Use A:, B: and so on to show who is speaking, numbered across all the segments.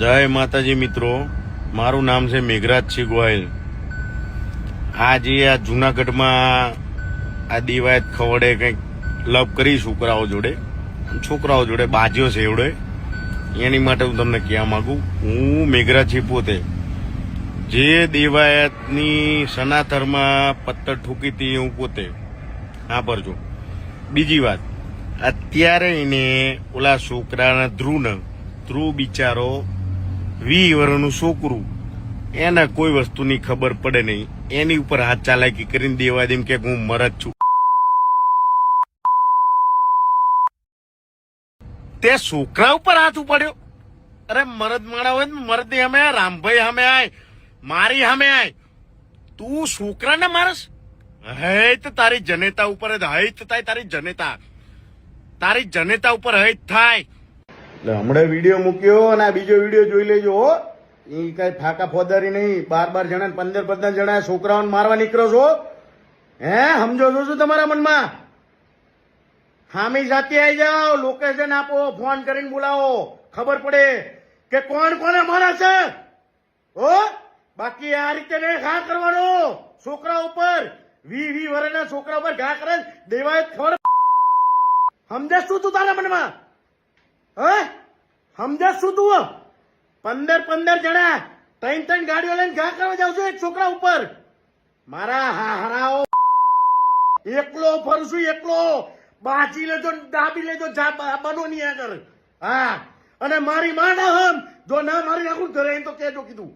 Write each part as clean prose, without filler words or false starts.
A: જય માતાજી મિત્રો, મારું નામ છે મેઘરાજસિંહ ગોહિલ। આજે આ જુનાગઢમાં આ દિવાયત ખવડે કંઈક લવ કરી છોકરાઓ જોડે બાજ્યો છે એવડે, એની માટે હું તમને કહેવા માંગુ। હું મેઘરાજસિંહ પોતે જે દેવાયતની સનાતરમાં પત્તર ઠોકી હતી હું પોતે સાંભળજો। બીજી વાત, અત્યારે એને ઓલા છોકરાના ધ્રુવ બિચારો 20 વર્ષનું છોકરું, એને કોઈ વસ્તુની ખબર પડે નહીં, એની ઉપર હાથ ચાલાકી કરીને દેવા દેમ કે હું મરદ છું। તે છોકરા ઉપર હાથ ઉપાડ્યો। અરે મરદ માણા હોય ને મરદ હમે રામભાઈ હમે આય, મારી હમે આય, તું છોકરાને મારસ? હૈત તારી જનેતા ઉપર હૈત થાય, તારી જનેતા ઉપર હૈત થાય। એટલે હમણાં વિડીયો મૂક્યો અને આ બીજો વિડીયો જોઈ લેજો હો। એ કઈ ફાકા ફોદારી નહીં, 12 જણા 15 જણા છોકરાઓને મારવા નીકળો છો? હે સમજો છો શું તમારા મનમાં? હામી જાતિ આવી જાઓ, લોકેશન આપો, ફોન કરીને બોલાવો, ખબર પડે કે કોણ કોને મારે છે હો। બાકી આ રીતે નહીં ઘા કરવાનો છોકરા ઉપર, 20 વર્ષના છોકરા ઉપર ઘા કરે દેવાયત ખબર સમજે શું તું તારા મનમાં? હે સમજે શું તું? 15 જણા 3 ગાડીઓ લઈને ઘા કરવા જાવ છો એક છોકરા ઉપર? મારા હારાઓ એકલો ફરશું, એકલો બાજી લેજો, દાબી લેજો, બનો નહીં આગળ। હા, અને મારી માં ના હમ જો ના મારી નાખું ઘરે તો કેજો કીધું।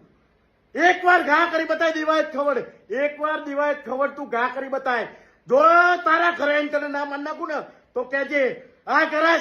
A: એકવાર ઘા કરી બતાય દિવાયત ખવડ, એકવાર દિવાયત ખવડ તું ઘા કરી બતાય। જો તારા ઘરે તને ના માન નાખું ને તો કેજે આ કરાય।